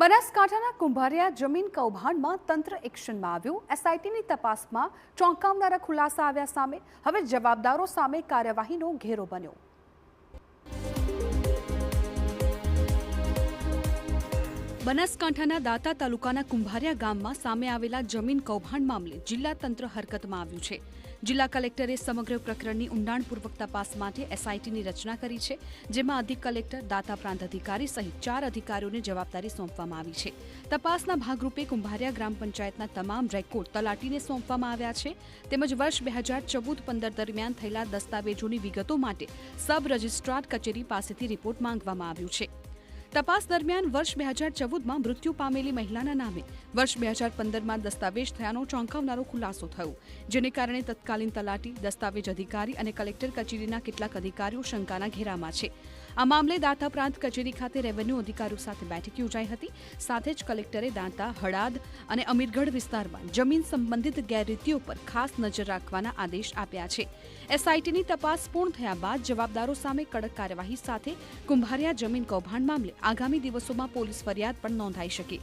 બનાસકાંઠાના કુંભારિયા જમીન કૌભાંડમાં તંત્ર એક્શનમાં આવ્યું। એસઆઈટીની તપાસમાં ચોંકાવનારા ખુલાસા આવ્યા સામે। હવે જવાબદારો સામે કાર્યવાહીનો ઘેરો બન્યો। બનાસકાંઠાના દાતા તાલુકાના કુંભારિયા ગામમાં સામે આવેલા જમીન કૌભાંડ મામલે જિલ્લા તંત્ર હરકતમાં આવ્યું છે। જિલ્લા કલેક્ટરે સમગ્ર પ્રકરણની ઊંડાણપૂર્વક તપાસ માટે એસઆઈટીની રચના કરી છે, જેમાં અધિક કલેક્ટર, દાતા પ્રાંત અધિકારી સહિત 4 અધિકારીઓને જવાબદારી સોંપવામાં આવી છે। તપાસના ભાગરૂપે કુંભારિયા ગ્રામ પંચાયતના તમામ રેકોર્ડ તલાટીને સોંપવામાં આવ્યા છે, તેમજ વર્ષ 2014-15 દરમિયાન થયેલા દસ્તાવેજોની વિગતો માટે સબ રજિસ્ટ્રાર કચેરી પાસેથી રિપોર્ટ માંગવામાં આવ્યો છે। તપાસ દરમિયાન વર્ષ 2014માં મૃત્યુ પામેલી મહિલાના નામે વર્ષ 2015માં દસ્તાવેજ થયાનો ચોંકાવનારો ખુલાસો થયો, જેને કારણે તત્કાલીન તલાટી, દસ્તાવેજ અધિકારી અને કલેક્ટર કચેરીના કેટલાક અધિકારીઓ શંકાના ઘેરામાં છે। આ મામલે દાતા પ્રાંત કચેરી ખાતે રેવન્યુ અધિકારીઓ સાથે બેઠક યોજાઈ હતી। સાથે જ કલેક્ટરે દાંતા, હળાદ અને અમીરગઢ વિસ્તારમાં જમીન સંબંધિત ગેરરીતિઓ પર ખાસ નજર રાખવાના આદેશ આપ્યા છે। એસઆઈટીની તપાસ પૂર્ણ થયા બાદ જવાબદારો સામે કડક કાર્યવાહી સાથે કુંભારિયા જમીન કૌભાંડ મામલે આગામી દિવસોમાં પોલીસ ફરિયાદ પણ નોંધાઈ શકે।